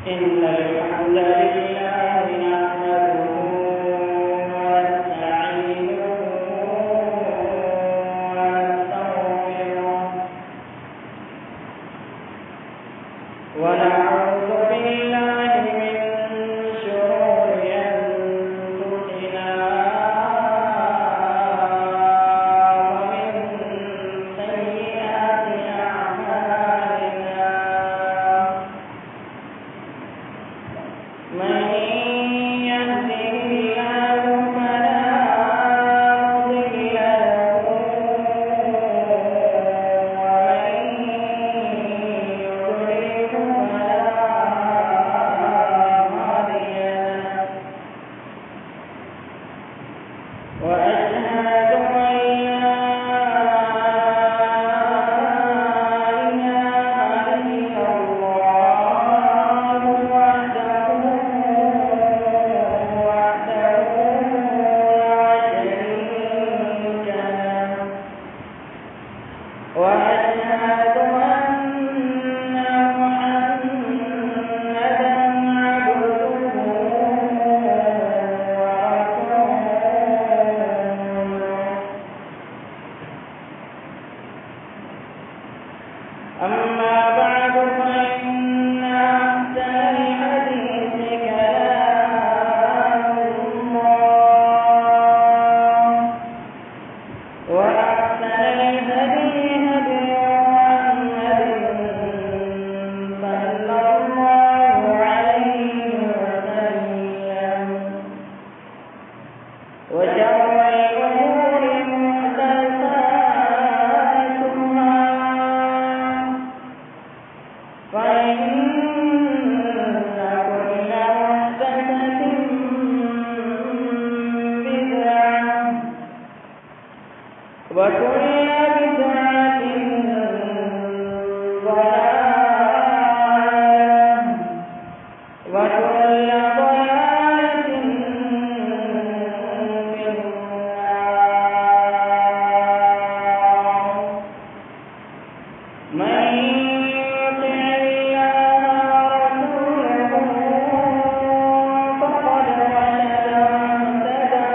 إن الحمد لله نحمده ونستعينه ونستغفره ونعوذ بالله من شرور أنفسنا ومن سيئات أعمالنا من يهده الله فلا مضل له ومن يضلل فلا هادي له وأشهد أن لا إله إلا الله وحده لا شريك له وأشهد أن محمدا عبده ورسوله أما بعد فإن أحسن الحديث كلام الله وأحسن الهدي هدي محمد صلى الله عليه وسلم وشر الأمور محدثاتها فإن كل محدثة بدعة وكل بدعة ضلالة وكل ضلالة في النار من يطع الله ورسوله فقد رشد واهتدى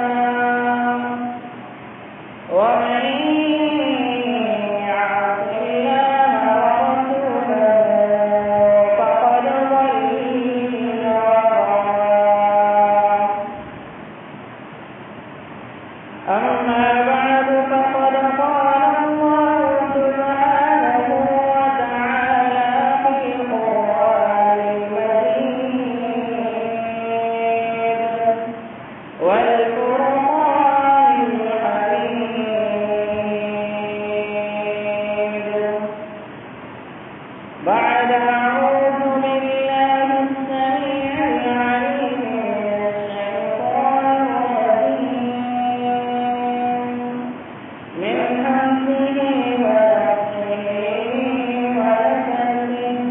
ومن يعص الله ورسوله فقد ضل وغوى أما بعد فقد قال الله سبحانه وتعالى في القرآن المجيد والفرقان الحميد بعد أعوذ بالله السميع العليم من الشيطان الرجيم من همزه ونفسه ونفسه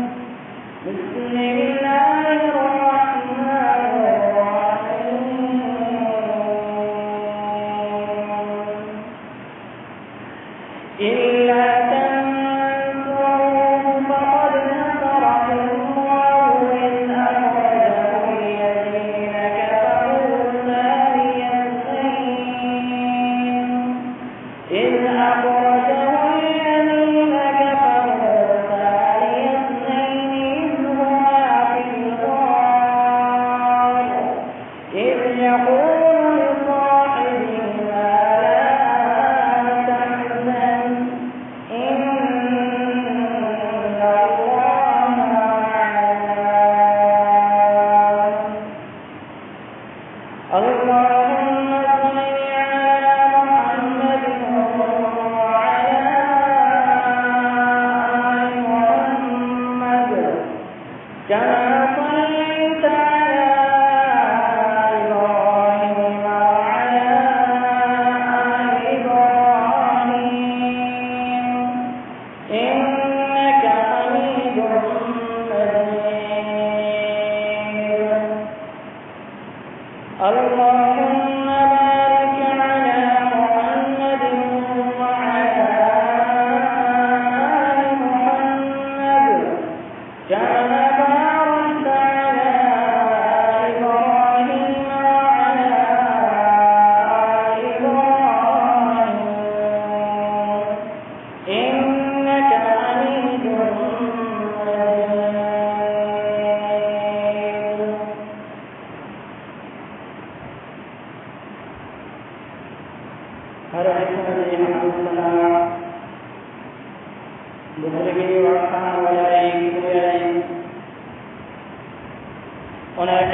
بسم الله الرحمن الرحيم إلا تنصروه فقد نصره الله إذ أخرجه الذين كفروا ثاني اثنين إذ أخرجه الذين كفروا ثاني اثنين إذ هما في الغار إذ يقول لصاحبه ما لا تحزن إن الله معنا اللهم صل على محمد وعلى آل محمد كما صليت على إبراهيم وعلى آل إبراهيم إنك حميد مجيد اللهم بارك على محمد وعلى آل محمد كما باركت على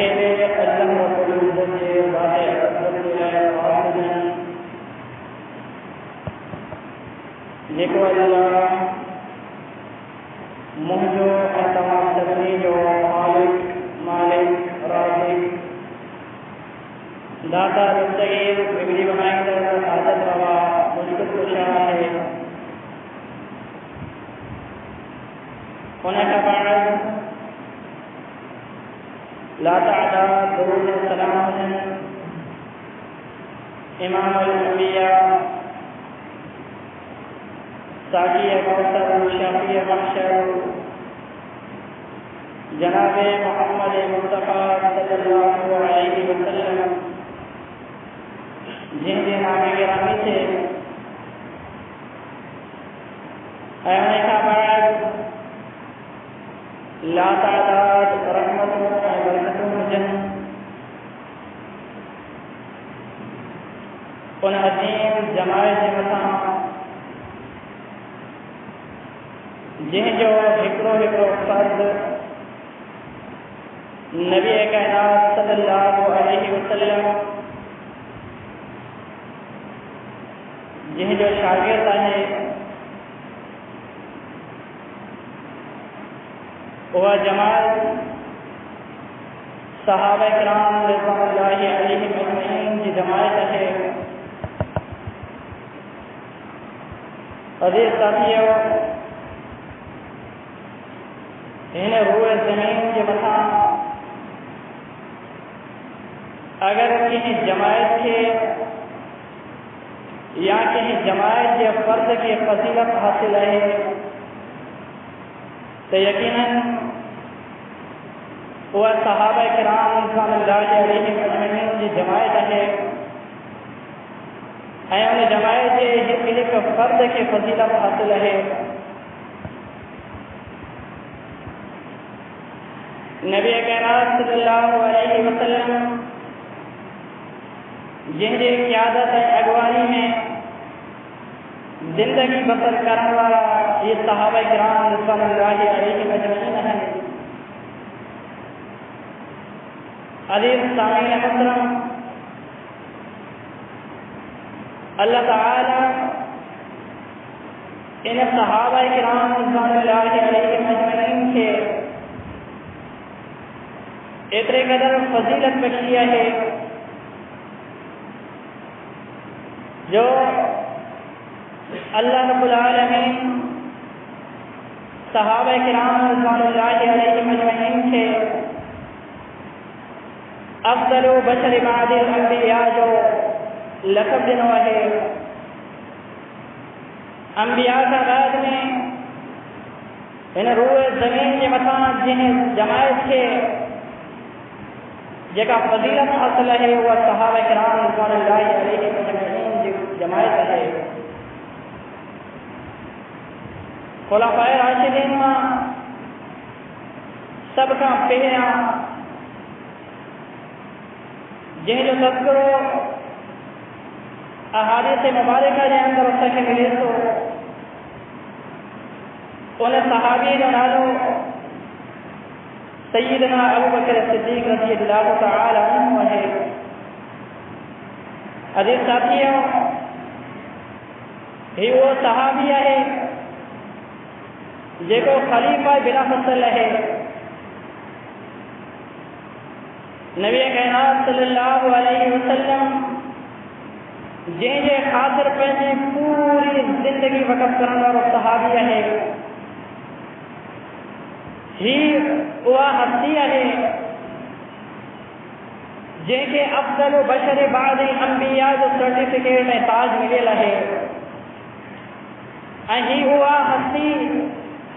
اکیلے اللہ رب العزت کے ذات اقدس کے خاصن جيڪو اللہ منهنجو ۽ تمام سڀني جو خالق مالک رازق داتا دستگیر بگڑی بنائيندڙ حاجت روا مشکل کشا ہے. ان کان بعد لا تعداد درود السلام امام الانبیاء ساقی کوثر شافی محشر جناب محمد مصطفیٰ صلی اللہ علیہ وسلم جن کے نام گرامی سے اے کا بعد لا تعداد رحمتوں اور برکتوں جن ان عظیم جماعت مساں جن جو ہکڑو فرد نبی کائنات صلی اللہ علیہ وسلم جن جو شاگرد ہے وہ جماعت صحابہ کرام رضوان اللہ علیہم اجمعین کی جماعت ہے. عزیز ساتھیو انہیں روئے زمین کے متھاں اگر کہیں جماعت کے یا کہیں جماعت کے فرد کی فضیلت حاصل ہے تو یقیناً وہ صحابہ کرام رضوان اللہ علیہم اجمعین کی جماعت ہے. ان جماعت ایک فرد کی فضیلت حاصل ہے. نبی کائنات صلی اللہ علیہ وسلم جن کی قیادت اگوانی میں زندگی بسر کرنے والا یہ صحابہ کرام رضوان اللہ علیہ اجمعین ہیں. عزیز سامعین محترم، اللہ تعالی ان صحابہ کرام رضوان اللہ علیہ اجمعین کے اتنے قدر فضیلت بخشی ہے جو اللہ رب العالمین صحابہ کرام رضوان اللہ علیہ اجمعین کے افضل بشر بعد الانبیاء جو لقب دنوا ہے. انبیاء کا بعد میں ان روئے زمین کے متھاں جن جماعت کے جگہ فضیلت حاصل ہے وہ صحابہ کرام رضوان اللہ علیہ اجمعین کی جماعت ہے. خلفائے راشدین میں سب کا پہلا جن جو تذکرو احادیث مبارکہ کے اندر اس کے ملے تو ان صحابی جو نالو سیدنا ابوبکر صدیق رضی اللہ تعالی عنہ ہے. عزیز ساتھیوں ہی وہ صحابی ہے جیکو خلیفہ بلا فصل ہے. نبی کائنات صلی اللہ علیہ وسلم جن کے خاطر پہنچی پوری زندگی وقف کرنے والا صحابی ہے. ہی وہ ہستی ہے جن کے افضل بشر بعد انبیاء جو سرٹیفکیٹ میں تاج ملے ہے. ہی وہ ہستی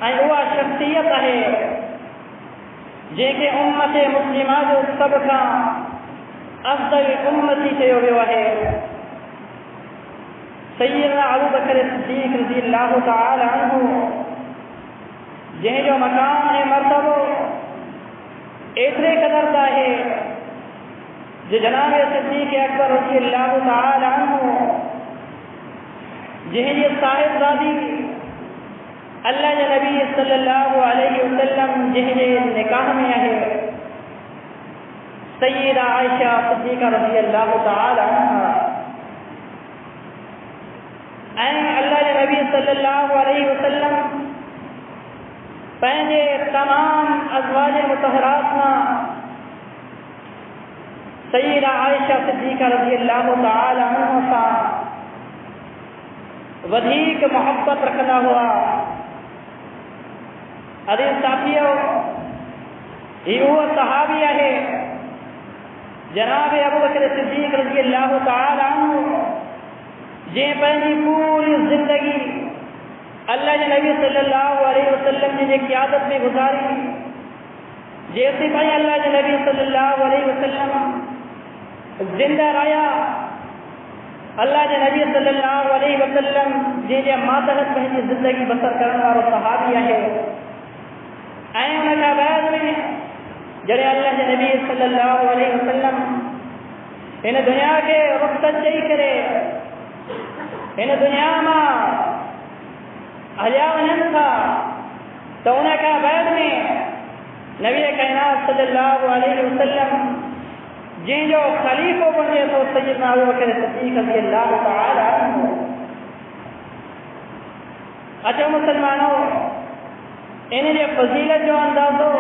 وہ شخصیت ہے جن کے امت مسلمہ جو سب کا افضل امتی سے ہوا ہے. سیدنا ابوبکر صدیق رضی اللہ تعالی عنہ جن جو مقام ہے مرتبہ اتنے قدر کا ہے جو جناب صدیق اکبر رضی اللہ تعالی عنہ جن یہ صاحب زادی اللہ کے نبی صلی اللہ علیہ وسلم جن نکاح میں ہے سیدہ عائشہ صدیقہ رضی اللہ تعالی عنہ اللہ کے نبی صلی اللہ علیہ وسلم پہنجے تمام ازواج مطہرات میں سیدہ عائشہ صدیقہ رضی اللہ تعالی عنہ سے ودھیک محبت رکھنا ہوا. عزیز ساتھیو، یہ وہ صحابی ہے جناب ابو بکر صدیق رضی اللہ تعالی عنہ جے پہنی پوری زندگی اللہ کے نبی صلی اللہ علیہ وسلم نے قیادت میں گزاری. جیسے بھائی اللہ کے نبی صلی اللہ علیہ وسلم زندہ رہا، اللہ کے نبی صلی اللہ علیہ وسلم جے ماتحت پہنی زندگی بسر کرنے والا صحابی ہے. ان کا بعد میں جڑے اللہ کے نبی صلی اللہ علیہ وسلم ان دنیا کے رخصت جائی کرے، ان دنیا میں حیاون تھا، تو ان کا بعد میں نبی کائنات صلی اللہ علیہ وسلم جن جو خلیفہ بنے تو سیدنا ابو بکر صدیق رضی اللہ تعالی عنہ. اچھا مسلمانوں، انہیں فضیلت جو اندازو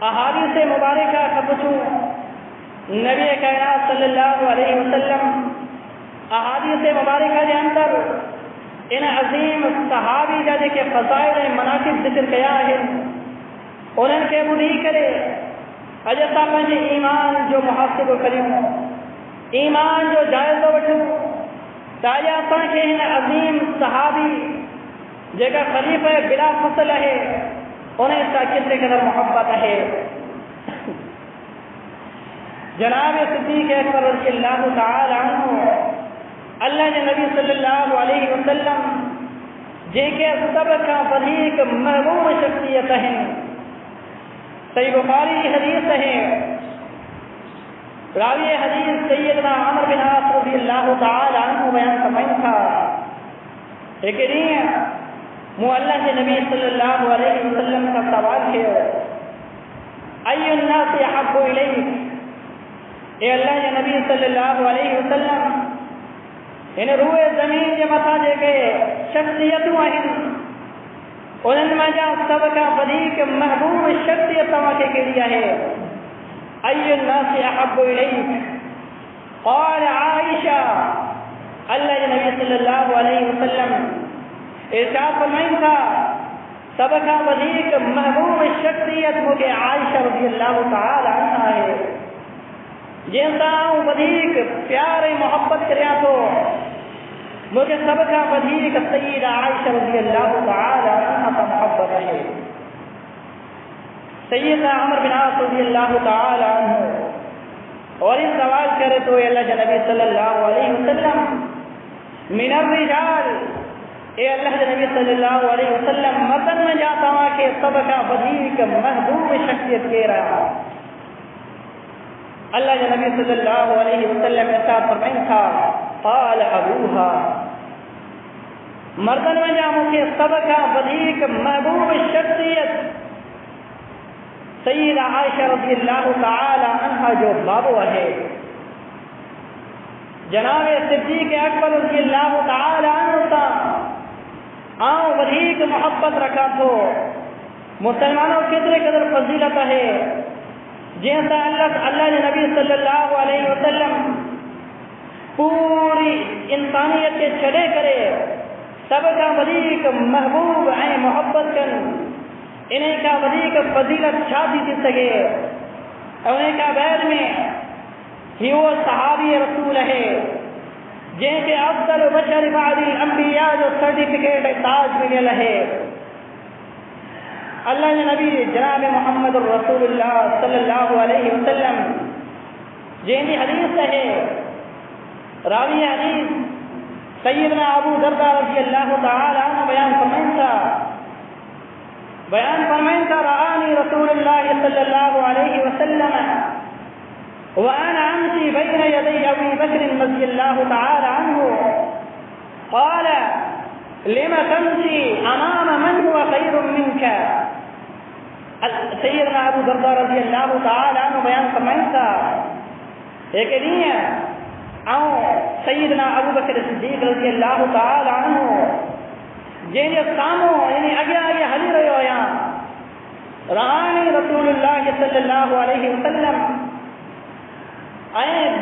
احادیث مبارکہ کا پوچھوں نبی کائنات صلی اللہ علیہ وسلم احادیث مبارکہ کے اندر ان عظیم صحابی جا کے فضائل مناقب ذکر کیا ہے. انہوں کے بڑی کرے اجتا پنجے ایمان جو محاسب کریں، ایمان جو جائزہ وٹھوں تایا کہ ان عظیم صحابی جگہ خلیفہ بلا فصل ہے انہیں اس کا کتنے قدر محبت ہے. جناب صدیق اکبر رضی اللہ تعالی عنہ اللہ کے نبی صلی اللہ علیہ وسلم جے کے سب کا وڈیک محبوب شخصیت ہیں. صحیح بخاری حدیث ہے، راوی حدیث سیدنا عمر بن عاص رضی اللہ تعالی عنہ بیان فرمائیں تھا ایک دن اللہ کے نبی صلی اللہ علیہ وسلم کا سوال ہے، ای الناس احب الیک، اے اللہ کے نبی صلی اللہ علیہ وسلم ان روئے زمین کے متا دے گئے شخصیتوں ہیں انہوں میں جا سب کا بدیک محبوب شخصیت تماکے کے لیا ہے. ای الناس احب الیک، قال عائشہ. اللہ کے نبی صلی اللہ علیہ وسلم ارشاد فرمائیں تھا سب کا بدیک محبوب شخصیت مجھے عائشہ رضی اللہ تعالی عنہ ہے. جیسا بدیک پیارے محبت کریا تو مجھے سب کا بدیک سیدہ عائشہ رضی اللہ تعالی عنہ کا محبت ہے. سیدنا عمر بن عاص رضی اللہ تعالی عنہ اور اس سوال کرے تو اللہ کے نبی صلی اللہ علیہ وسلم من الرجال، اے اللہ کے نبی صلی اللہ علیہ وسلم مردن میں جاتا ہوا کہ سب کا بدیک محبوب شخصیت کے رہا. اللہ کے نبی صلی اللہ علیہ وسلم ارشاد فرمائیں تھا قال ابوها، مردن میں جاموں کے سب کا بدیک محبوب شخصیت سیدہ عائشہ رضی اللہ تعالی عنہ جو بابو ہے. جناب صدیق اکبر رضی اللہ تعالی عنہ تا آؤں بدیک محبت رکھا تو مسلمانوں کتنے قدر فضیلت ہے. جیسا اللہ نے نبی صلی اللہ علیہ وسلم پوری انسانیت کے چڑے کرے سب کا بدیک محبوب ہیں محبت کن انہیں کا بدیک فضیلت شادی دی سکے. انہیں کا بعد میں ہی وہ صحابی رسول ہے جن کے افضل بشر بعد الانبیاء جو سرٹیفکیٹ تاج ملے ہے. اللہ نے نبی جناب محمد رسول اللہ صلی اللہ علیہ وسلم جن کی حدیث ہے، راوی حدیث سیدنا ابو دردہ رضی اللہ تعالی عنہ بیان فرمائیں تھا رآنی رسول اللہ صلی اللہ علیہ وسلم وانا امشی بین یدی ابی بکر رضی اللہ تعالی عنہ قال لما تمشي امام من هو خير منك. سیدنا ابو درداء رضی اللہ تعالی عنہ بیان فرمائیں تھا ایک دن سیدنا ابو بکر صدیق رضی اللہ تعالی عنہ جن سامو یعنی اگیا یہ حلی رہو یہاں رہانی رسول اللہ صلی اللہ علیہ وسلم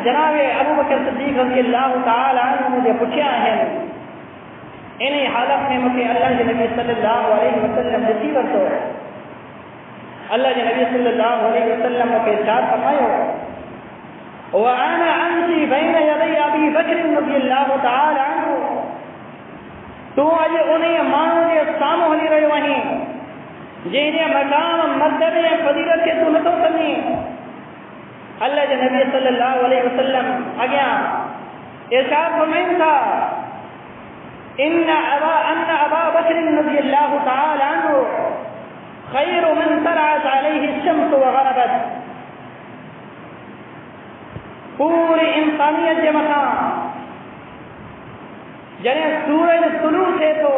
جناب ابو بکر صدیق رضی اللہ تعالی عنہ مجھے پوچھا ہے انہیں حالت میں مجھے اللہ کے نبی صلی اللہ علیہ وسلم نصیبت ہو اللہ کے نبی صلی اللہ علیہ وسلم کے ارشاد فرمایا وَأَنَا أَمْشِي بَيْنَ يَدَيْ أَبِي بَكْرٍ رضی اللہ تعالی عنہ تو اج انہیں مانو کے سامو ہلی رہے وہیں جنہیں مقام مرتبے فضیلت کے سنتوں کرنی اللہ کے نبی صلی اللہ علیہ وسلم اگیا ارشاد فرمائیں تھا ان ابا بکر رضی اللہ تعالی عنہ خیر من طلعت علیہ الشمس وغربت پوری انسانیت کے مقام جنہیں سورج طلوع تھے تو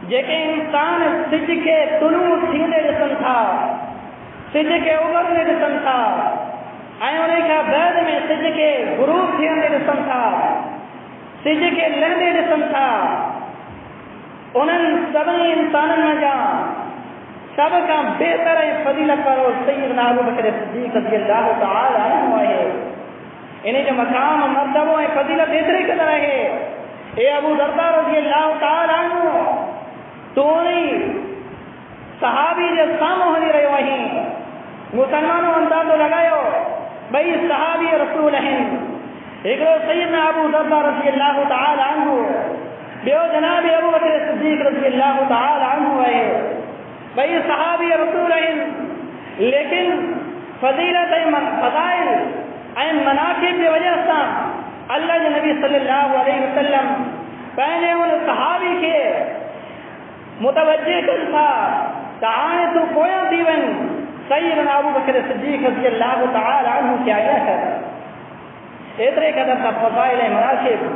جیکے انسان سج کے طلوع تھیندے ڈسن تھا سج کے ابھرنے ڈسن تھا انہیں کا بعد میں سج کے غروب تھیندے ڈسن تھا سج کے لہندے ڈسن تھا انہوں سبھی انسانوں میں جان سب کا بہتر فضیلت پر سیدنا ابو بکر صدیق رضی اللہ تعالی عنہ ہے انہیں جو مقام مرتبہ فضیلت اتنے قدر ہے اے ابو درداء رضی اللہ تعالی عنہ تو نہیں صحابی جو سامو ہلی رہے وہیں مسلمانوں اندازو لگایو بھئی صحابی رسول ہیں ایک رو سیدنا ابو درداء رضی اللہ تعالی عنہ بیو جناب ابو بکر صدیق رضی اللہ تعالی عنہ ہے بھئی صحابی رسول ہیں لیکن فضیلت فضائل مناقب کی وجہ سے اللہ کے نبی صلی اللہ علیہ وسلم پہلے ان صحابی کے متوجہ کر تھا تعانے تو کویا دیون سیدنا ابو بکر صدیق رضی اللہ تعالی عنہ کیا گیا کر اترے قدر تھا فضائل مناقب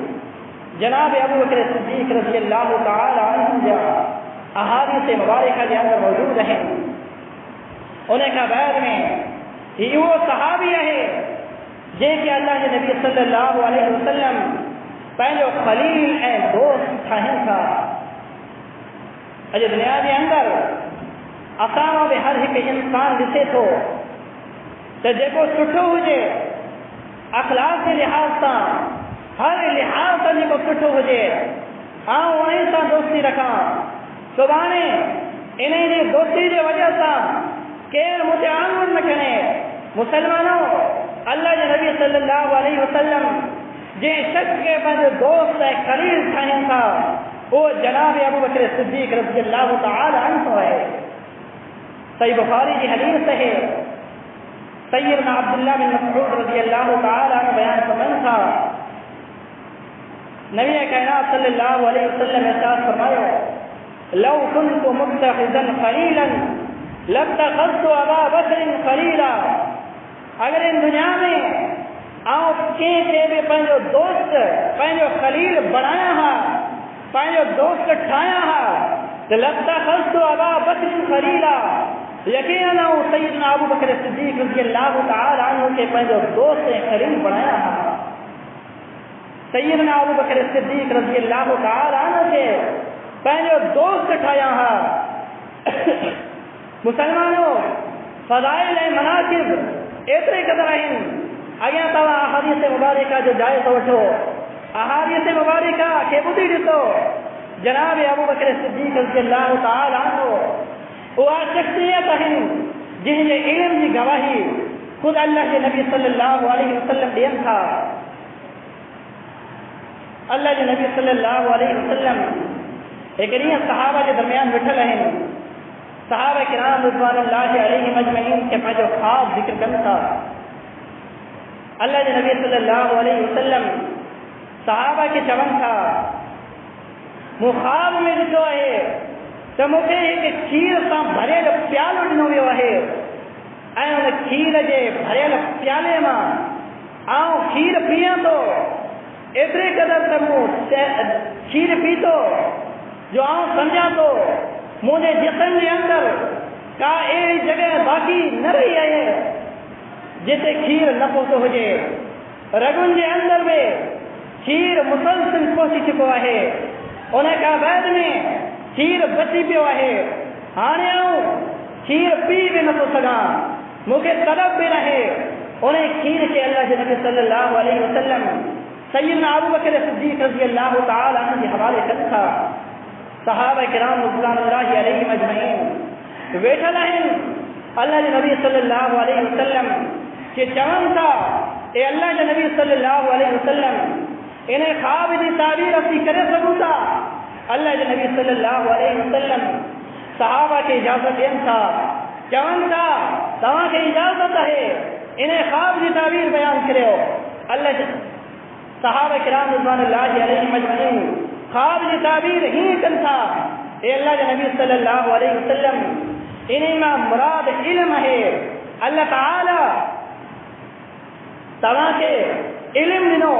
جناب ابو بکر صدیق رضی اللہ تعالی عنہ جا احادیث مبارکہ کے اندر موجود ہیں انہیں کا بعد میں یہ وہ صحابی ہے جن کے اللہ کے نبی صلی اللہ علیہ وسلم پہلے خلیل اے دوست تھا اجے دنیا کے اندر اسانو بے ہر ایک انسان دسے تو جیکو سٹھو ہوجے اخلاق کے لحاظ سے ہر لحاظ سے جیکو سٹھو ہوجے وہیں سا دوستی رکھا سبحانے انہیں دی دوستی دی وجہ سے کیر متعامل نہ کرے مسلمانوں اللہ کے نبی صلی اللہ علیہ وسلم جن شخص کے بعد دوست خلیل تھا تھا وہ جناب ابو بکر صدیق رضی اللہ تعالی عنہ ہے صحیح بخاری کی حدیث ہے سیدنا عبداللہ بن مسعود رضی اللہ تعالی عنہ بیان فرمائیں تھا نبی کائنات صلی اللہ علیہ وسلم ارشاد فرمایا لو كنت متخذا خليلا لاتخذت ابا بکر خلیلا اگر ان دنیا میں آپ کے بھی پہنجو دوست پہنجو خلیل بنایا ہا پہنجو دوست ٹھایا ہا تو لاتخذت ابا بکر خلیلا یقینا سیدنا ابو بکر صدیق رضی اللہ تعالی عنہ کے پہنجو دوست خلیل بنایا ہا سیدنا ابو بکر صدیق رضی اللہ تعالی عنہ کے پہنجو دوست ٹھایا ہا مسلمانوں فضائل مناقب اتنے قدر ہیں اگیا توا احادیث مبارکہ جو جائے تو وٹھو احادیث مبارکہ کے بدھی ڈسو جناب ابو بکر صدیق رضی اللہ تعالی عنہ وہ شخصیت ہیں جن کے علم کی گواہی خود اللہ کے نبی صلی اللہ علیہ وسلم دین تھا اللہ کے نبی صلی اللہ علیہ وسلم ایک صحابہ کے درمیان بیٹھے رہے صحابہ کرام رضوان اللہ علیہ مجمعین کے جو خواب ذکر کرنا تھا اللہ کے نبی صلی اللہ علیہ وسلم صحابہ کے چون تھا خواب میں جو ہے تو مجھے ایک کھیر کا بھرے پیالو ڈنو ویو ہے کھیر جے بھرے پیالے میں آؤں کھیر پیاں تو اتنے قدر تک کھیر پی تو جو آؤں سمجھا تو مجھے جسم کے اندر کا اڑی جگہ باقی نہ رہی ہے جیسے کھیر نہ پہنچو ہوجے رگن کے اندر میں کھیر مسلسل پہنچی چکو ہے ان کا بعد میں کھیر بچی پیو ہے ہانے کھیر پی بھی نہ تو سگا مجھے طلب بھی رہے انہیں کھیر کے اللہ کے نبی صلی اللہ علیہ وسلم سیدنا ابو بکر صدیق رضی اللہ تعالی عنہ کے حوالے کرتا تھا صحابہ کرام رضوان اللہ علیہم اجمعین بیٹھا رہیں اللہ کے نبی صلی اللہ علیہ وسلم کہ چون تھا اے اللہ کے نبی صلی اللہ علیہ وسلم انہیں خواب دی تعبیر اپنی کرے سکوں تھا اللہ کے نبی صلی اللہ علیہ وسلم صحابہ کی اجازت دین تھا چون تھا تمام کی اجازت ہے انہیں خواب کی تعبیر بیان کرے ہو اللہ صحابہ کرام رضوان اللہ علیہم اجمعین خواب کی تعبیر ہی کن تھا اے اللہ کے نبی صلی اللہ علیہ وسلم انہیں میں مراد علم ہے اللہ تعالی تمام کے علم دنو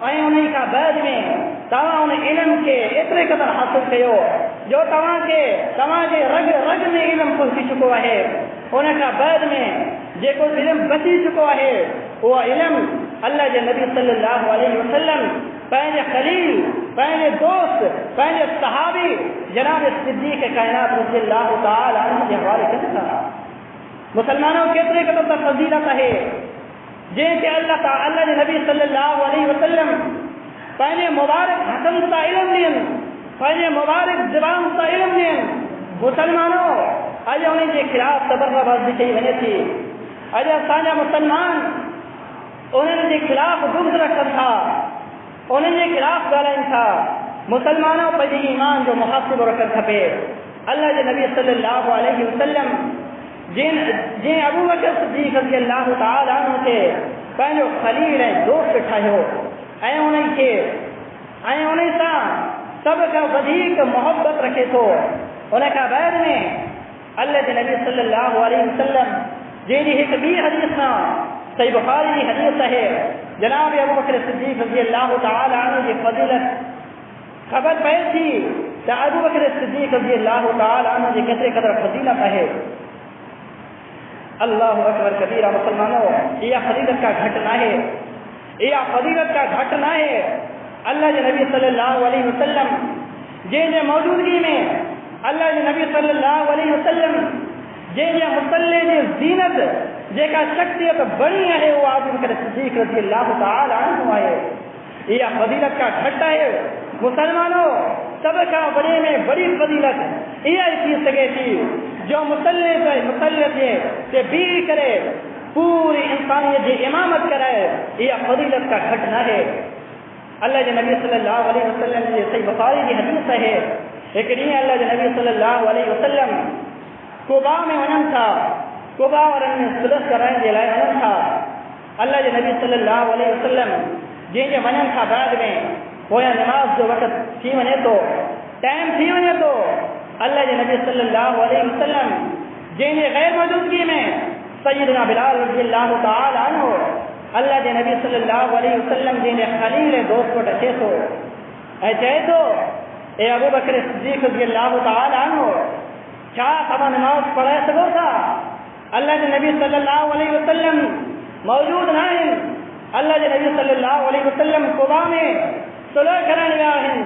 انہیں کا بعد میں تمام علم کے اتنے قدر حاصل کیو جو تمام کے رگ رگ میں علم پہنچی چکو ہے انہیں کا بعد میں جے کو علم بچی چکو ہے وہ علم اللہ کے نبی صلی اللہ علیہ وسلم پہلے خلیل پہلے دوست پہلے صحابی جناب صدیق کائنات رضی اللہ تعالی عنہ کے حوالے کرتا مسلمانوں کتنے قدر فضیلت ہے جن کے اللہ تعالی کے نبی صلی اللہ علیہ وسلم پہلے مبارک حسن کا علم دین پہلے مبارک زبان کا علم دین مسلمانوں آج انہیں کے خلاف تبرہ بازی کی بنے تھی آج سانجا مسلمان انہیں کے خلاف دکھ رکھا تھا انہیں کے خلاف گالن تھا مسلمانوں پر ایمان جو محاسب رکھا کھپے اللہ کے نبی صلی اللہ علیہ وسلم جن ابو بکر صدیق رضی اللہ تعالی عنہ کے پہلو خلیل ہیں دوست ٹھائے ہو انہیں سا سب کا بدیق محبت رکھے تو انہیں کا بعد میں اللہ کے نبی صلی اللہ علیہ وسلم جن ایک بھی حدیث نا صحیح بخاری کی حدیث ہے جناب ابو بکر صدیق رضی اللہ تعالی عنہ کی فضیلت خبر پہ تھی کہ ابو بکر صدیق رضی اللہ تعالی عنہ کی کتنے قدر فضیلت ہے اللہ اکبر کبیرہ مسلمانوں یہ فضیلت کا گھٹنا ہے یہ فضیلت کا گھٹنا ہے اللہ کے نبی صلی اللہ علیہ وسلم جن موجودگی میں اللہ کے نبی صلی اللہ علیہ وسلم جن مسلح کی زینت جے کا شخصیت بڑی ہے وہ ابو بکر صدیق رضی اللہ تعالی عنہ ہے یہ فضیلت کا گھٹا ہے مسلمانوں سب کا بڑے میں بڑی فضیلت یہ چیز سکے تھی جو مسلح سے بیڑ کرے پوری انسانیت کی امامت کرے یہ فضیلت کا گھٹنا ہے اللہ کے نبی صلی اللہ علیہ وسلم کی صحیح بخاری کی حدیث ہے ایک دن اللہ کے نبی صلی اللہ علیہ وسلم قباء میں ونن تھا قباء اور ان سلس کرائیں دلائے ونن تھا اللہ کے نبی صلی اللہ علیہ وسلم جن کے ونن تھا بعد میں وہ نماز جو وقت تھی ونے تو ٹائم تھی ونے تو اللہ کے نبی صلی اللہ علیہ وسلم جن غیر موجودگی میں سیدنا بلال رضی اللہ تعالی عنہ اللہ کے نبی صلی اللہ علیہ وسلم جن خلیل دوست کو ڈھے تو اے چاہے تو اے ابو بکر صدیق رضی اللہ تعالی عنہ کیا سبا نماز پڑھا سکو تھا اللہ کے نبی صلی اللہ علیہ وسلم موجود نہ ہیں اللہ کے نبی صلی اللہ علیہ وسلم قباء میں صلح کرنے گیا ہیں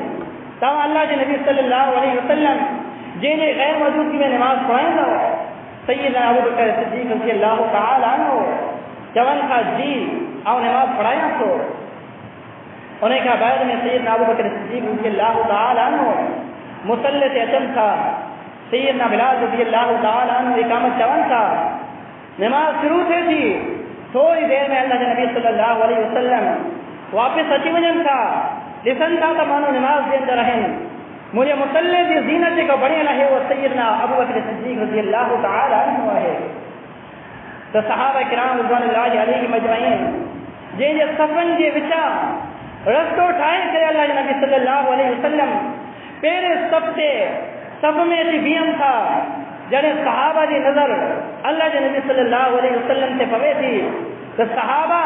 تب اللہ کے نبی صلی اللہ علیہ وسلم جن غیر موجودگی میں نماز پڑھائیں گا سیدنا ابو بکر صدیق رضی اللہ تعالی عنہ جوان تھا جی اور نماز پڑھایا تو انہیں کہا بعد میں سیدنا ابو بکر صدیق رضی اللہ تعالی عنہ مسلح سے اچم تھا سیدنا بلال رضی اللہ تعالی عنہ اقامت جوان تھا نماز شروع سے تھی تھوڑی دیر میں اللہ کے نبی صلی اللہ علیہ وسلم واپس اچھی وجن تھا لسن تھا تو مانو نماز دے اندر رہیں مجھے مسلح کی زینت کو بڑے لہے وہ سیدنا ابو بکر صدیق رضی اللہ تعالی عنہ ہے تو صحابہ کرام رضوان اللہ علیہ مجمعین جن صفن کے وچا رستو ٹھائے کرے اللہ کے نبی صلی اللہ علیہ وسلم پہلے سب میں ایسی بیم تھا جڑے صحابہ کی نظر اللہ کے نبی صلی اللہ علیہ وسلم سے پوے تھی تو صحابہ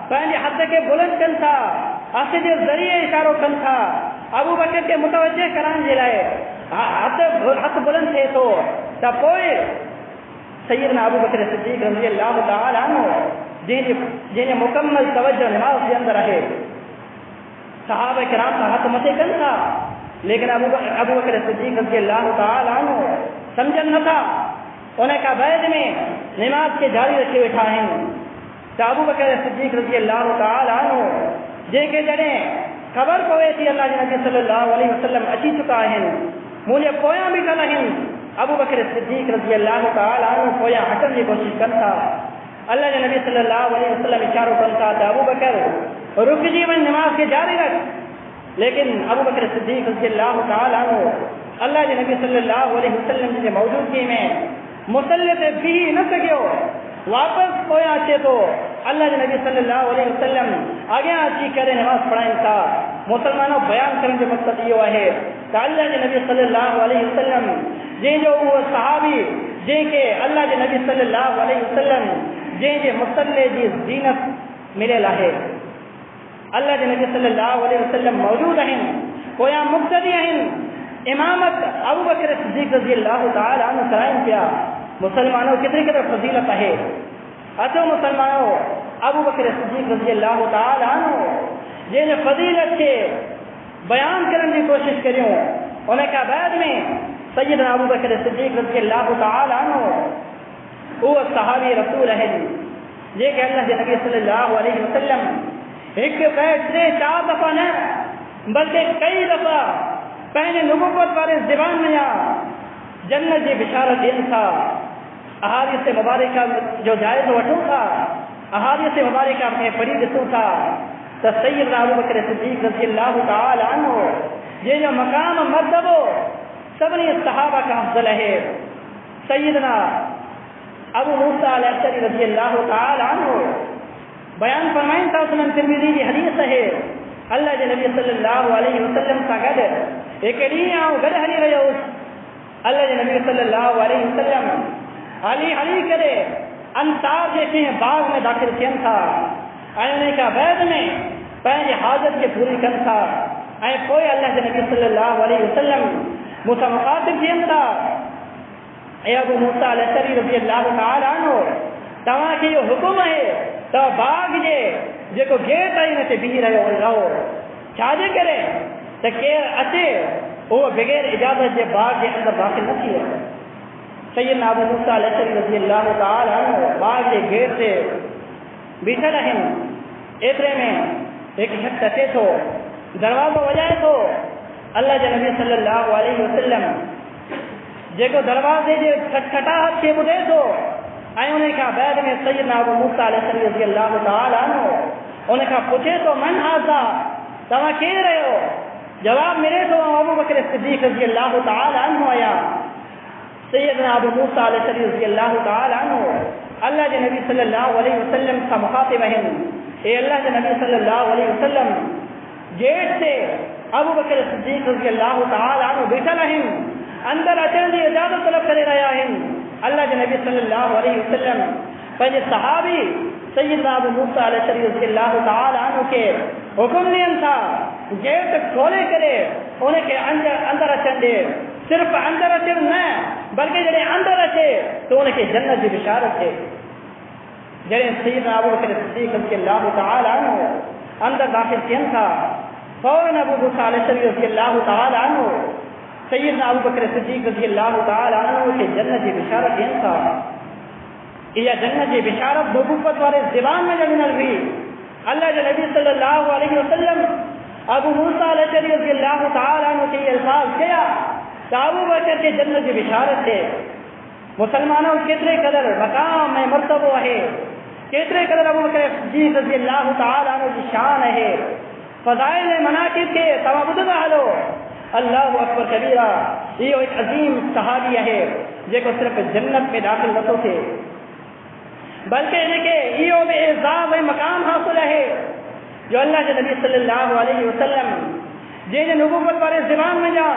پہلے ہاتھ کے بلند کن تھا ہاتھ کے ذریعے اشاروں کن تھا ابو بکر کے متوجہ کران جلائے ہاتھ بلند تھے تو پوئے سیدنا ابو بکر صدیق رضی اللہ تعالی عنہ جنہیں مکمل توجہ نماز کے اندر رہے. صحابہ کرام کا ہاتھ متے کن تھا لیکن ابو بکر صدیق رضی اللہ تعالی عنہ سمجھن نہ تھا. انہیں کا بعد میں نماز کے جاری رکھے بیٹھا ہیں. تو ابو بکر صدیق رضی اللہ تعالی عنہ جے کے جڑے خبر پوے تھی اللہ نبی صلی اللہ علیہ وسلم اچھی چکا ہے مجھے پویا بھی کر ہیں. ابو بکر صدیق رضی اللہ تعالی عنہ پویا ہٹن کی کوشش کرتا. اللہ کے نبی صلی اللہ علیہ وسلم اشارہ کرتا تھا ابو بکر رک جیون نماز کے جاری رکھ. لیکن ابو بکر صدیق رضی اللہ تعالی عنہ اللہ کے نبی صلی اللہ علیہ وسلم کی موجودگی میں مسلط بھی نہ سکیو. واپس پویا اچھے تو اللہ کے نبی صلی اللہ علیہ وسلم آگے اچھی کرے نماز پڑھائیں تھا. مسلمانوں بیان کرنے کے مقصد یہ ہے کہ اللہ کے نبی صلی اللہ علیہ وسلم جے جو وہ صحابی جے کے اللہ کے نبی صلی اللہ علیہ وسلم جے مسلح جی زینت ملے لاہے. اللہ کے نبی صلی اللہ علیہ وسلم موجود ہیں کویا مقتدی ہیں. امامت ابو بکر صدیق رضی اللہ تعالی عنہ کرائیں کیا. مسلمانوں کتنی قدر فضیلت ہے. اچھو مسلمانوں ابو بکر صدیق رضی اللہ تعالی عنہ جن فضیلت کے بیان کرنے کی کوشش کریوں انہیں کا بعد میں سیدنا ابو بکر صدیق رضی اللہ تعالی عنہ وہ صحابی رسول ہے یہ کہ اللہ کے نبی صلی اللہ علیہ وسلم ایک سے 4 دفعہ نہ بلکہ کئی دفعہ پہلے نبوت والے زبان میں جنت کی بشارت دین تھا. احادیث مبارکہ جو جائز وٹو تھا احادیث مبارکہ اپنے پڑھی دسو تھا. تو سیدنا ابو بکر صدیق رضی اللہ تعالی عنہ یہ جو مقام مرتبہ سبنی صحابہ کا افضل ہے. سیدنا ابو موسیٰ الاشعری رضی اللہ تعالی عنہ بیان فرمائیں تھا سنن ترمذی کی حدیث ہے اللہ کے نبی صلی اللہ علیہ وسلم کا گد ایک آؤ گد ہری رہے اللہ کے نبی صلی اللہ علیہ وسلم علی علی کرے انصار جیسے باغ میں داخل کیا تھا. آنے کا بعد میں پہلے حاجت کے پوری کر تھا. کوئی اللہ کے نبی صلی اللہ علیہ وسلم مجھے مخاطب کیا تھا اے ابو موسیٰ الاشعری رضی اللہ تعالی عنہ تمہاں کی یہ حکم ہے تو باغ جے کو گیٹ آئی نہ بھی رہو چھاجے کرے تو کیر اچھے وہ بغیر اجازت جے باغ کے اندر داخل نہ کیا. سیدنا ابو موسیٰ الاشعری رضی اللہ تعالی عنہ باغ کے گیٹ سے بیٹھے رہے. اترے میں ایک شخص ایسے تو دروازہ وجائے تو اللہ کے نبی صلی اللہ علیہ وسلم جے کو دروازے جے کھٹکھٹاہٹ کے بدے تو انہیں کہا بعد میں سیدنا ابو موسیٰ الاشعری رضی اللہ تعالی عنہ انہیں کہا پوچھے تو من آتا تمہیں کہہ رہے ہو. جواب ملے تو ابو بکر صدیق رضی اللہ تعالی عنہ آیا. سیدنا ابو موسیٰ الاشعری رضی اللہ تعالی عنہ اللہ کے نبی صلی اللہ علیہ وسلم کا مخاطب ہیں. اے اللہ کے نبی صلی اللہ علیہ وسلم گیٹ سے ابو بکر صدیق رضی اللہ تعالی عنہ بیٹھا رہیں اندر اچھن دی اجازت طلب کرے رہا ہیں. اللہ کے نبی صلی اللہ علیہ وسلم پہلے صحابی سیدنا ابو موسیٰ الاشعری رضی اللہ تعالی عنہ کے حکم دین تھا گیٹ کھولے کرے انہیں کے اندر اچھن دے. صرف اندر اچھن نہ بلکہ جڑے اندر اچھے تو انہیں کے جنت کی بشارت ہے. جڑے سیدنا ابو بکر صدیق رضی اللہ تعالی عنہ اندر داخل کیا تھا فوراً ابو موسیٰ الاشعری رضی اللہ تعالی عنہ سیدنا ابو بکر صدیق رضی اللہ تعالی عنہ کے جنت کی بشارت دین تھا. یہ جنت کی بشارت نبوت والے زبان میں جب نکل گئی اللہ کے نبی صلی اللہ علیہ وسلم ابو موسیٰ الاشعری رضی اللہ تعالی عنہ کے یہ الفاظ کیا کہ ابو بکر کے جنت کی بشارت ہے. مسلمانوں کتنے قدر مقام میں مرتبہ ہے کتنے قدر ابو بکر صدیق رضی اللہ تعالی عنہ کی شان ہے. فضائل مناقب کے تمام حلو اللہ اکبر کبیرہ. یہ ایک عظیم صحابی ہے جے کو صرف جنت میں داخل نہ تھے بلکہ دیکھیں یہ بے اعزاز مقام حاصل ہے جو اللہ کے نبی صلی اللہ علیہ وسلم جن نبوت والے زبان میں جا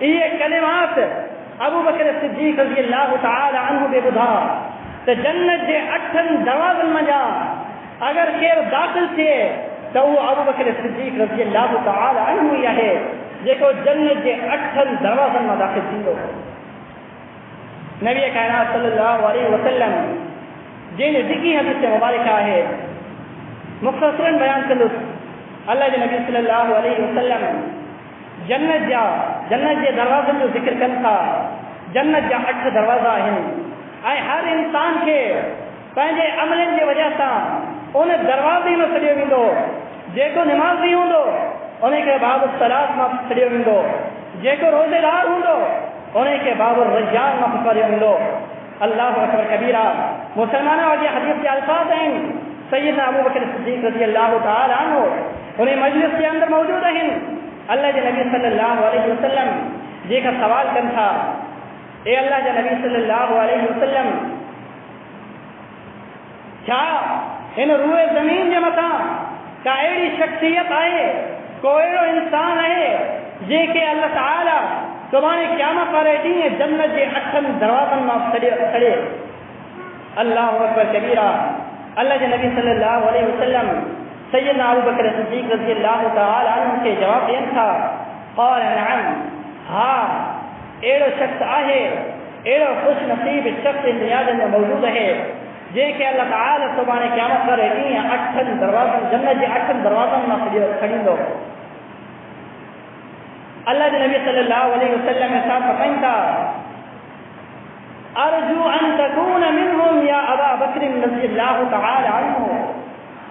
یہ کلمات ابو بکر صدیق رضی اللہ تعالی عنہ بے بدھا تو جنت کے 8 دروازن میں جا اگر کیر داخل تھے تو وہ ابو بکر صدیق رضی اللہ تعالی عنہ یہ ہے دیکھو جنت کے 8 دروازن میں داخل تھی. نبی کائنات صلی اللہ علیہ وسلم جن ذکی حدیث مبارکہ ہے مختصراً بیان کندس اللہ کے نبی صلی اللہ علیہ وسلم جنت جے دروازن جو ذکر کن تھا جنت جا 8 دروازہ ہیں اے ہر انسان کے پنجے عملن کی وجہ سے ان دروازے میں سڑیو ویندو جیکو نمازی ہوندو انہیں کے باب الصلاۃ میں سڑیو ویندو جیکو روزے دار ہوندو انہیں کے باب الرجال میں سڑیو ویندو اللہ اکبر کبیرہ مسلمانوں اور یہ حدیث کے الفاظ ہیں سیدنا ابو بکر صدیق رضی اللہ تعالی عنہ انہیں مجلس کے اندر موجود ہیں اللہ کے نبی صلی اللہ علیہ وسلم جی کا سوال کن تھا اے اللہ کے نبی صلی اللہ علیہ وسلم کیا ان روئے زمین کے متا کا ایڑی شخصیت آئے کوئی انسان ہے جے کہ اللہ تعالی تمہارے قیامت پر ہے جنت کے 8 دروازن میں کھڑے اللہ اکبر کبیرہ اللہ کے نبی صلی اللہ علیہ وسلم سیدنا ابو بکر صدیق رضی اللہ تعالی عنہ کے جواب دین تھا قال نعم ہاں ایڑو شخص آئے ایڑو خوش نصیب شخص دنیا میں موجود ہے جے کہ اللہ تعالی تمہارے قیامت پر ہے 8 دروازن جنت کے 8 دروازن میں کھڑی دو اللہ کے نبی صلی اللہ علیہ وسلم نے ساتھ فرمایا ارجو ان تكون منهم یا ابا بکر رضی اللہ تعالی عنہ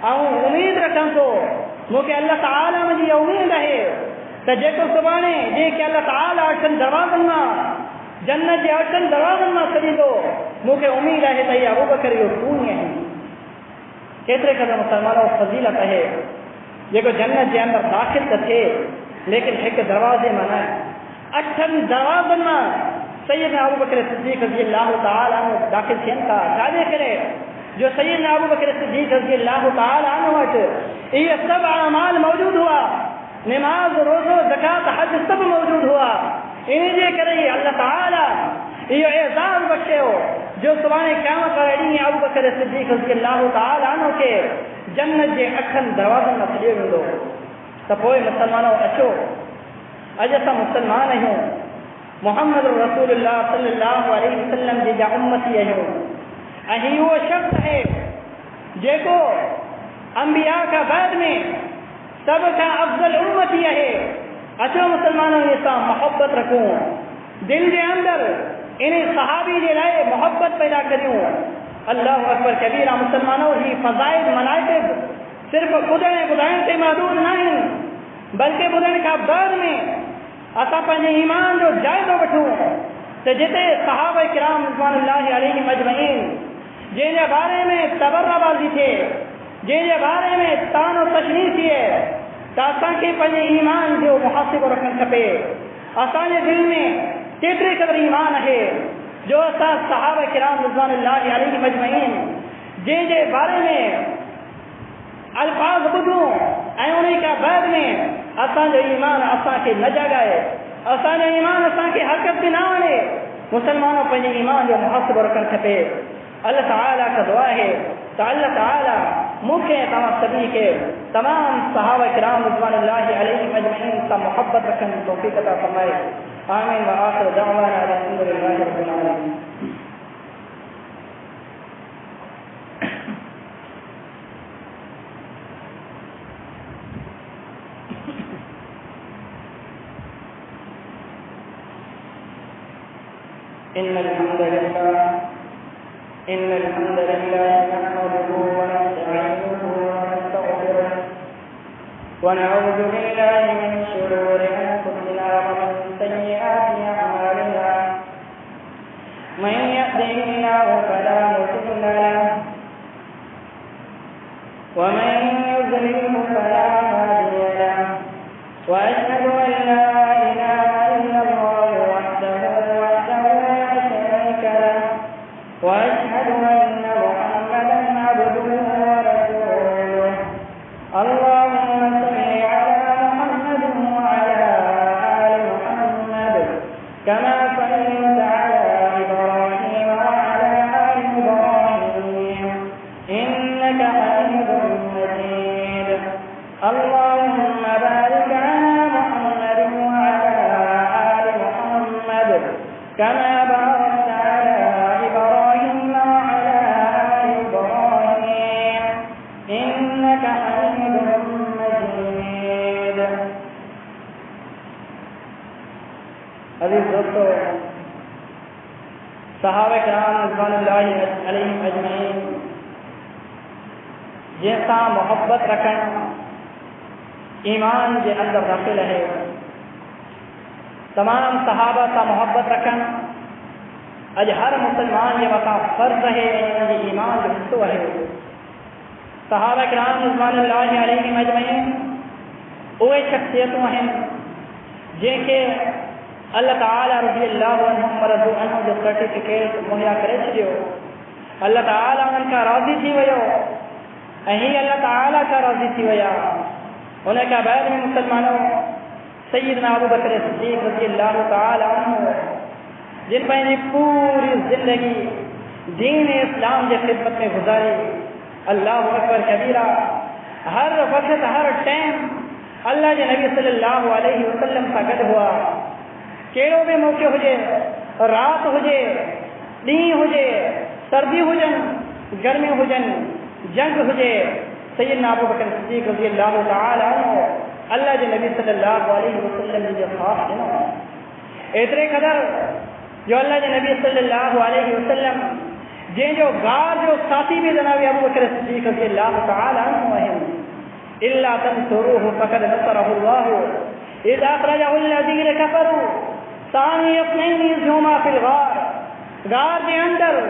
او امید رکھن تو مجھے اللہ تعالی مجھے امید ہے کہ جیکو سبانے جے کہ اللہ تعالی 8 دروازن میں جنت کے 8 دروازن میں کھڑی دو مجھے امید ہے کہ ابو بکر یہ کون ہے کیسے قدر مسلمانوں فضیلت ہے یہ کو جنت کے اندر داخل تھے لیکن ایک دروازے میں 8 دروازن میں سیدنا ابو بکر صدیق رضی اللہ تعالی عنہ داخل تھے کا شادی کرے جو سیدنا ابو بکر صدیق رضی اللہ تعالی عنہ یہ سب اعمال موجود ہوا نماز روزہ زکات حج سب موجود ہوا انہیں یہ کرے اللہ تعالی یہ اعزاز بخشے ہو جو سبحان قیامت پر اڑی ابو بکر صدیق رضی اللہ تعالی عنہ کے جنت کے 8 دروازوں میں کھڑے ہوئے تو کوئی مسلمانوں اچھو اجسا مسلمان ہوں محمد رسول اللہ صلی اللہ علیہ وسلم جی جا امتی ہے اہی وہ شخص ہے جے کو انبیاء کا بعد میں سب کا افضل امتی ہے اچھو مسلمانوں نے سا محبت رکھوں دل کے اندر انہیں صحابی کے لائے محبت پیدا کروں اللہ اکبر کبیرہ مسلمانوں ہی فضائل ملائکت صرف بدن سے محدود نہیں بلکہ بدن کا بعد میں اصا پنجے ایمان جو جائزہ وٹھوں تو جتے صحابہ کرام رضوان اللہ علیہ مجمعین جن کے بارے میں تبرہ بازی تھے جن کے بارے میں تان و تشنیع تھے تاکہ کے پنجے ایمان جو محاسب رکھن کھپے اسانے دل میں کیترے قدر ایمان ہے جو اسا صحابہ کرام رضوان اللہ علیہ مجمعین جن کے بارے میں الفاظ بدوں انہیں کا بعد میں اسان جو ایمان اسان کے نہ جگائے اسان جو ایمان اسان کے حرکت بھی نہ آنے مسلمانوں پر ایمان جو محاسب رکھن کھپے اللہ تعالیٰ کا دعا ہے تو اللہ تعالیٰ مجھے تمام سبھی کے تمام صحابہ کرام رضوان اللہ علیہ مجمعین کا محبت رکھنے توفیق عطا فرمائے آمین وآخر دعوانا الحمد للہ رب العالمین إن الحمد لله نحمده ونستعينه ونستغفره ونعوذ بالله من شرور أنفسنا ومن سيئات أعمالنا من يهده الله فلا مضل له ومن يضلل فلا هادي له وأشهد أن لا إله إلا الله وحده وأشهد أن محمدا عبده ورسوله اللهم صل على محمد وعلى آل محمد كما صليت على إبراهيم وعلى آل إبراهيم إنك حميد مجيد اللهم بارك على محمد وعلى آل محمد كما باركت على عزیز دوستو، صحابہ کرام رضوان اللہ علیہم اجمعین جیسا محبت رکھن ایمان کے اندر داخل ہے، تمام صحابہ کا محبت رکھن اج ہر مسلمان یہ وقع فرض ہے، یہ ایمان جو حصہ ہے۔ صحابہ کرام رضوان اللہ علیہم اجمعین وہ شخصیتوں ہیں جن کے اللہ تعالیٰ رضی اللہ عنہم ورضو عنہ جو سرٹیفکیٹ مہیا کرے چھڑیو، اللہ تعالیٰ ان کا راضی تھی ویو، اہی اللہ تعالیٰ کا راضی تھی ویا۔ انہیں کا بعد میں مسلمانوں سیدنا ابو بکر صدیق رضی اللہ تعالیٰ عنہ جن پر پوری زندگی دین اسلام کے خدمت میں گزاری، اللہ اکبر کبیرہ، ہر وقت ہر ٹائم اللہ کے نبی صلی اللہ علیہ وسلم کا گڈ ہوا، کیڑوں میں موقع ہوجے، رات ہوجے، ڈین ہوجے، سردی ہوجن، گرمی ہوجن، جنگ ہوجے، سیدنا ابو بکر صدیق رضی اللہ تعالی عنہ اللہ کے نبی صلی اللہ علیہ وسلم جو خاص ہے نا اتنے قدر جو اللہ کے نبی صلی اللہ علیہ وسلم جن جو غار جو ساتھی بھی جناب ابو بکر صدیق رضی اللہ تعالی عنہ ہیں، الا تنصروه فقد نصره الله اذ اخرجه الذين كفروا ثاني اثنين اذ هما في الغار، غار کے اندر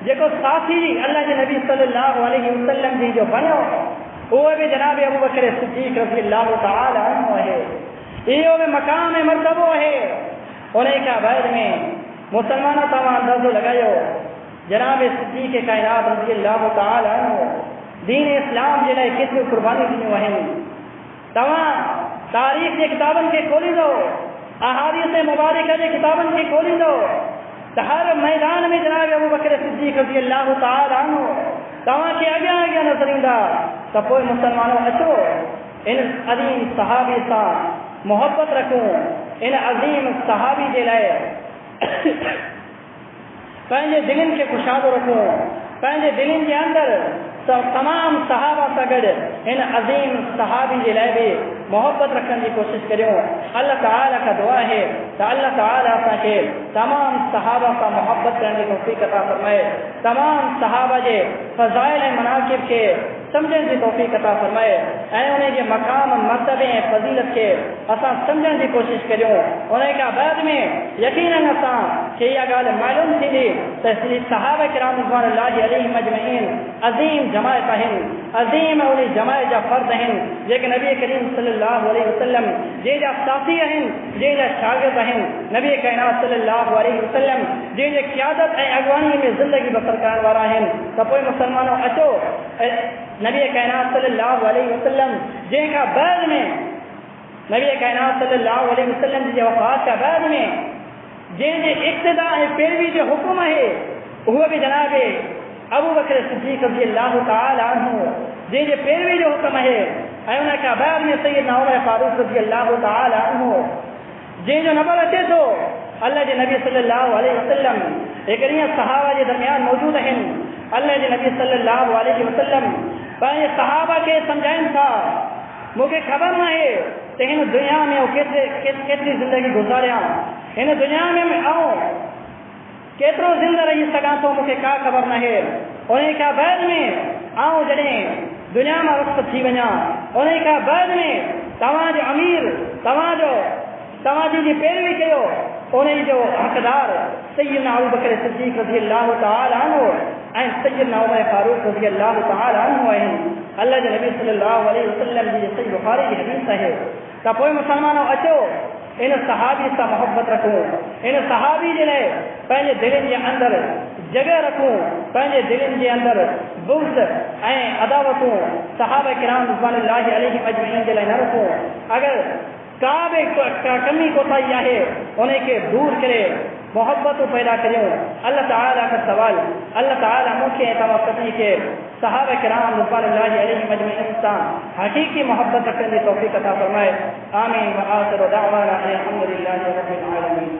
جو ساتھی اللہ کے نبی صلی اللہ علیہ وسلم جی جو بنو وہ بھی جناب ابو بکر صدیق رضی اللہ تعالی عنہ ہے، یہ بھی مقام مرتبہ ہے۔ انہیں کا بعد میں مسلمانوں تمام اندازہ لگایو جناب صدیق کائنات رضی اللہ تعالی عنہ دین اسلام جنہیں کتنی قربانی دی ہیں، تمام تاریخ کے کتابن کے کھولی دو، احادیث مبارکہ کے کتابن کے کھولی دو، ہر میدان میں جناب ابو بکر صدیق رضی اللہ تعالی عنہ تمام کے آگے آگے نظرندہ تو کوئی مسلمانوں اچھو ان عظیم صحابی سا محبت رکھوں، ان عظیم صحابی کے لئے پہنجے دلن کے کشاد رکھوں، پہنجے دلن کے اندر تمام صحابہ سگڑ ان عظیم صحابی کے لئے بھی محبت رکھنے کی کوشش کریں۔ اللہ تعالیٰ کا دعا ہے کہ اللہ تعالیٰ کے تمام صحابہ کا محبت کرنے کی توفیق عطا فرمائے، تمام صحابہ کے فضائل مناقب کے سمجھنے کی توفیق عطا فرمائے، انہیں کے مقام مرتبے فضیلت کے اساں سمجھنے کی کوشش کریں۔ انہیں کا بعد میں یقیناً اساں کہ یہ گال معلوم تھی کہ صحابہ کرام رضوان اللہ علیہم اجمعین عظیم جماعت ہیں، عظیم اولی جماعت جا فرد ہیں، لیکن نبی کریم صلی اللہ علیہ وسلم جے جا ساتھی ہیں، جے جا شاگرد ہیں، نبی کائنات صلی اللہ علیہ وسلم جے جا قیادت اے اگوانی میں زندگی بسر کرنے والا ہیں۔ تو کوئی مسلمانوں اچھو نبی کائنات صلی اللہ علیہ وسلم جن کا بعد میں نبی کائنات صلی اللہ علیہ وسلم کی وفات کا بعد میں جن کے اقتداء پیروی جو حکم ہے وہ بھی جناب ابو بکر صدیق رضی اللہ تعالی عنہ جن کے پیروی جو حکم ہے، ان کا بعد میں سیدنا عمر فاروق رضی اللہ تعالی عنہ جن جو نبر رہتے تو اللہ کے نبی صلی اللہ علیہ وسلم ایک صحابہ کے درمیان موجود ہیں، اللہ کے نبی صلی اللہ علیہ وسلم پہلے صحابہ کے سمجھائیں تھا مجھے خبر نہ ہے کہ ان دنیا میں کتنی زندگی گزاریا، ان دنیا میں آؤں کترو زندہ رہی سکا تو مجھے کا خبر نہ ہے۔ انہیں کا بعد میں آؤں جڑیں دنیا میں رخصت تھی وجا، انہیں کا بعد میں تمام جو امیر تمام جی پیروی کیو، انہیں جو حقدار سیدنا ابو بکر صدیق رضی اللہ تعالی عنہ اور سیدنا عمر فاروق رضی اللہ تعالی عنہ ہیں۔ اللہ کے نبی صلی اللہ علیہ وسلم کی صحیح بخاری کی حدیث ہے کہ کوئی مسلمانوں اچھو ان صحابی سے محبت رکھوں، ان صحابی جنہیں پہلے دلن کے اندر جگہ رکھوں، پہلے دلن کے اندر بغض عداوتوں صحابہ کرام رضوان اللہ علیہ اجمعین کے لیے نہ رکھوں، اگر کعبے کا کمی کوتاہی ہے انہیں کے دور کرے، محبت پیدا کریں۔ اللہ تعالیٰ کا سوال اللہ تعالیٰ مکھے توقعی کے صحابہ کرام رضوان اللہ علیہ اجمعین سے حقیقی محبت رکھنے کی توفیق عطا فرمائے۔ آمین و آخر دعوانا الحمد للہ رب العالمین۔